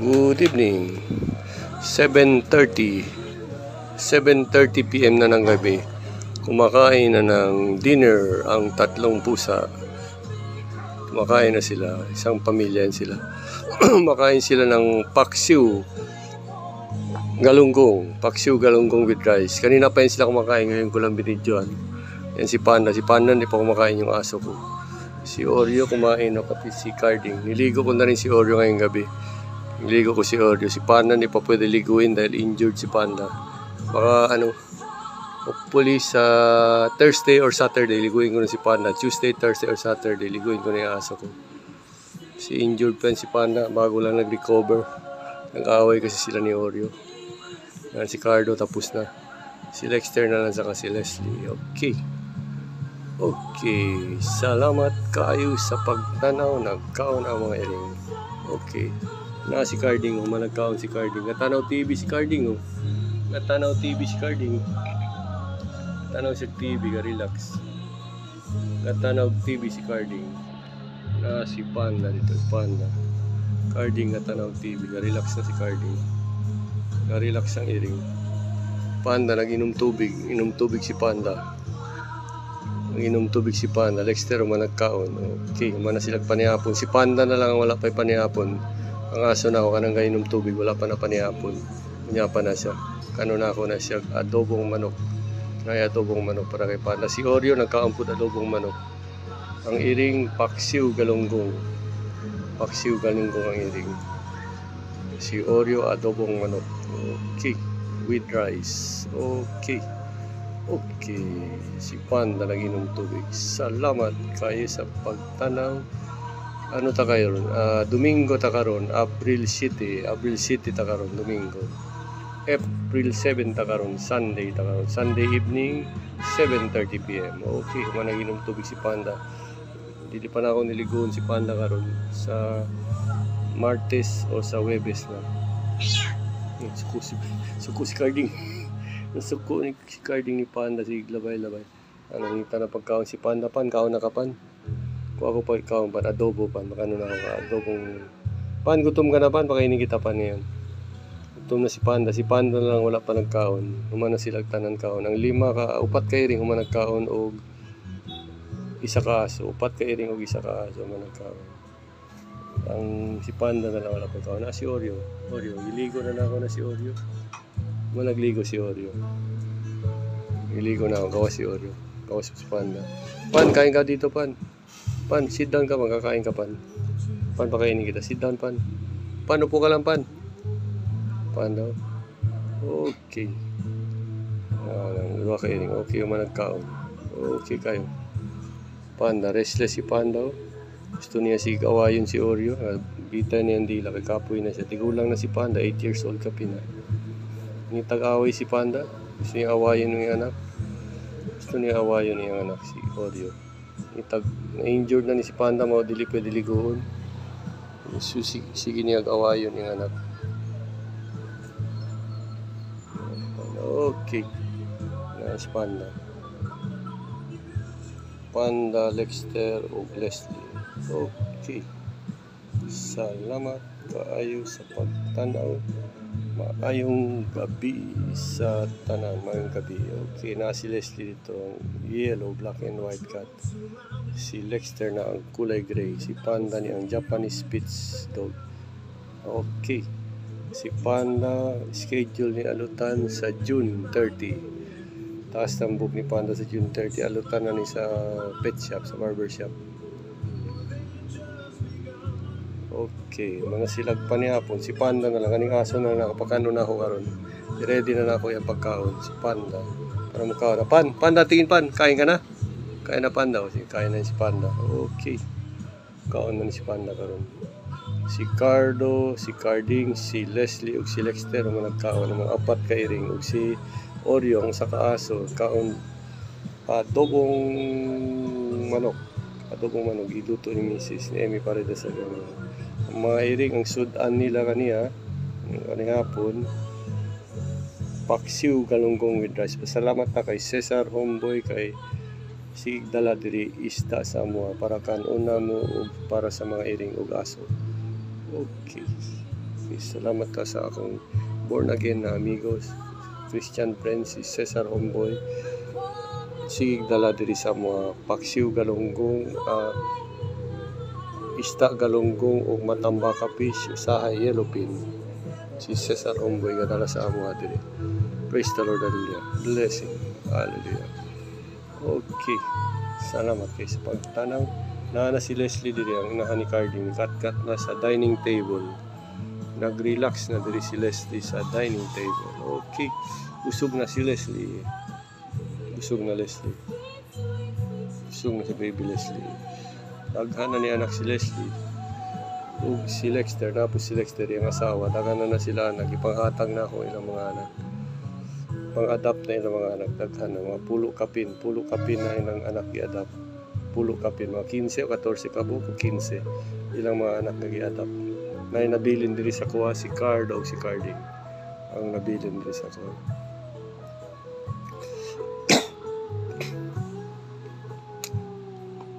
Good evening. 7:30 PM na ng gabi. Kumakain na ng dinner ang tatlong pusa. Kumakain na sila. Isang pamilya sila. Kumakain sila ng paksiw galunggong. Paksiw galunggong with rice. Kanina pa yun sila kumakain. Ngayon ko lang binidyoan. Yan si Panda. Si Panda hindi pa kumakain yung aso ko. Si Oreo kumain na, pati si Carding. Niligo ko na rin si Oreo ngayong gabi. Niligo ko si Oreo. Si Panda hindi pa pwede liguin dahil injured si Panda. Baka hopefully sa Thursday or Saturday liguin ko na si Panda. Tuesday, Thursday or Saturday liguin ko na yung aso ko. Si injured pa si Panda, bago lang nag-recover. Nag-away kasi sila ni Oreo. Yan si Cardo, tapos na. Si Lexter na lang saka si Leslie. Okay, salamat kayo sa pagtanaw. Nagkaon ang mga iring. Okay, na si Carding, managkaon si Carding. Natanaw TV si Carding. Natanaw TV si Carding. Natanaw si TV, relax. Natanaw TV si Carding. Na si Panda dito, Panda. Carding natanaw TV, relax na si Carding. Na-relax ang iring. Panda nag-inom tubig si Panda. Nag-inom tubig si Panda. Lexter managkaon. Okay, mana sila panihapon. Si Panda na lang wala pa panihapon. Ang aso na ako kanang gainom tubig, wala pa na panihapon. Kunya pa na siya. Kano na ako na siya adobong manok. Ngay adobong manok para kay Panda. Si Oreo nagkaampod adobong manok. Ang iring paksiw galunggong. Paksiw galunggong ang iring. Si Oreo adobong manok. Okay, with rice. Okay, si Panda nag-inom tubig. Salamat kayo sa pagtanaw. Ano ta kayo ron? Domingo ta karon, April 7 ta karon, Domingo. April 7 ta karon, Sunday ta karon. Sunday evening, 7:30 PM. Okay, nag-inom tubig si Panda. Dili pa na ako niligoon si Panda karon sa Martes o sa Webes na. Suko si Carding. Nasuko ni si Carding ni Panda, si labay-labay. Ngita na pagkaon si Panda pan, kaon na kapan. Kung ako pa kaon pan, adobo pan, makano na ako adobong. Pan, gutom ka na pan, pakainin kita pan ngayon. Gutom na si Panda na lang wala pa nagkaon. Humana sila tanan kaon. Ang upat ka iring humana nagkaon og isa ka aso. Upat ka iring og isa ka aso humana nagkaon. Ang si Panda na lang wala pa kaon. Si Oreo, iligo na ako na si Oreo. Nagligo si Oreo. Iligo na ako, gawas si Oreo. Gawas si Panda. Pan, kain ka dito, Pan. Pan, sit down ka, magkakain ka, Pan. Pan, pakainin kita. Sit down, Pan. Pan, upo ka lang, Pan. Pan daw. Okay. Dua kaining. Okay, managkaon. Okay kayo. Panda, restless si Panda. Gusto niya awayon si Oreo. Bita niya ang dila. Kay kapoy na siya. Tigulang na si Panda. 8 years old ka pina. Nitag-away si Panda. Gusto niya awayin ng anak. Gusto niya awayin ng anak si Oreo. Na-injured na ni si Panda. Dili pwede ligoon. Sige niya awayin ng anak. Okay. Na si Panda, Lexter o Leslie. Okay. Salamat kaayo sa pagtanaw. Maayong gabi sa tanan, maayong gabi. Okay, na si Leslie dito, ang yellow, black and white cat. Si Lexter na ang kulay gray. Si Panda ni ang Japanese Spitz dog. Okay. Si Panda, schedule ni alutan sa June 30. Taas ng book ni Panda sa June 30. Alutan na ni sa pet shop, sa barber shop. Okay, mga silag pa niya hapon. Si Panda na lang, kaning aso na lang, kapakano na ako karon. Ready na ako yung pagkaon. Si Panda, para makaon na. Panda, tingin Pan, kain ka na? Kain na Panda, kain na si Panda. Okay, kaon na ni si Panda karon. Si Cardo, si Carding, si Leslie, ug si Lexter, mga nagkaon ng mga apat ka iring. Ug si Oreo, ang saka aso, kaon adobong manok. Adobong manok, iluto ni Mrs. ni Emmy Pareda sa ganyan. Ang mga iring, ang sudan nila kaniya, kaning hapon, paksiw galunggong with rice. Pasalamat na kay Cesar Homeboy, kay si dala diri isda sa mua para kanuna mo para sa mga iring ug aso. Okay. Okay, salamat ka sa akong born again na amigos, Christian friends, si Cesar Homboy. Sige dala diri sa mga paksiw galunggong, ista galunggong ug matambaka fish, usahay yellowfin. Si Cesar Homboy gadala sa amo diri. Praise the Lord, hallelujah. Blessing, hallelujah. Okay, salamat kayo sa pagtanaw. Na si Leslie diri ang inahan ni Carding, kat na sa dining table. Nag-relax na diri si Leslie sa dining table. Okay, busog na si Leslie. Busog na Leslie. Busog na si baby Leslie. Daghan na ni anak si Leslie. Ug si Lexter, tapos si Lexter yung asawa. Daghan na sila anak. Ipanghatag na ako ilang mga anak. Pang-adapt na ilang mga anak. Daghan na mga pulo kapin na ilang anak i-adapt. Pulo kapin, mga 15 o 14 ka buko, 15 ilang mga anak nag-i-adapt. Na nabilin diri sa kuha si Card o si Carding ang nabilin diri sa kuha.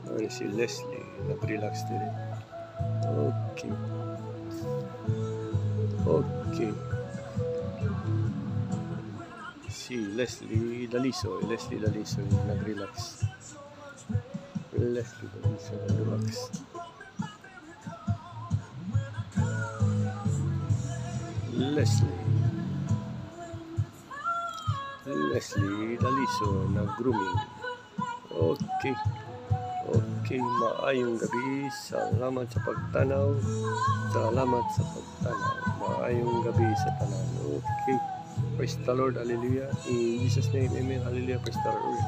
Ano si Leslie nag-relax diri. Okay, okay. Si Leslie Daliso nag-relax. Leslie Daliso nag-relax. Leslie Daliso nag-grooming. Okay. Okay, maayong gabi. Salamat sa pagtanaw. Maayong gabi sa tanan. Okay. Praise the Lord, hallelujah. In Jesus' name, amen, hallelujah. Praise the Lord.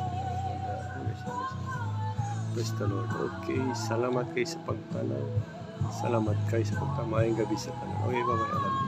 Praise the Lord. Okay, salamat kayo sa pagtanaw. Maayong gabi sa tanan. Okay, bye-bye.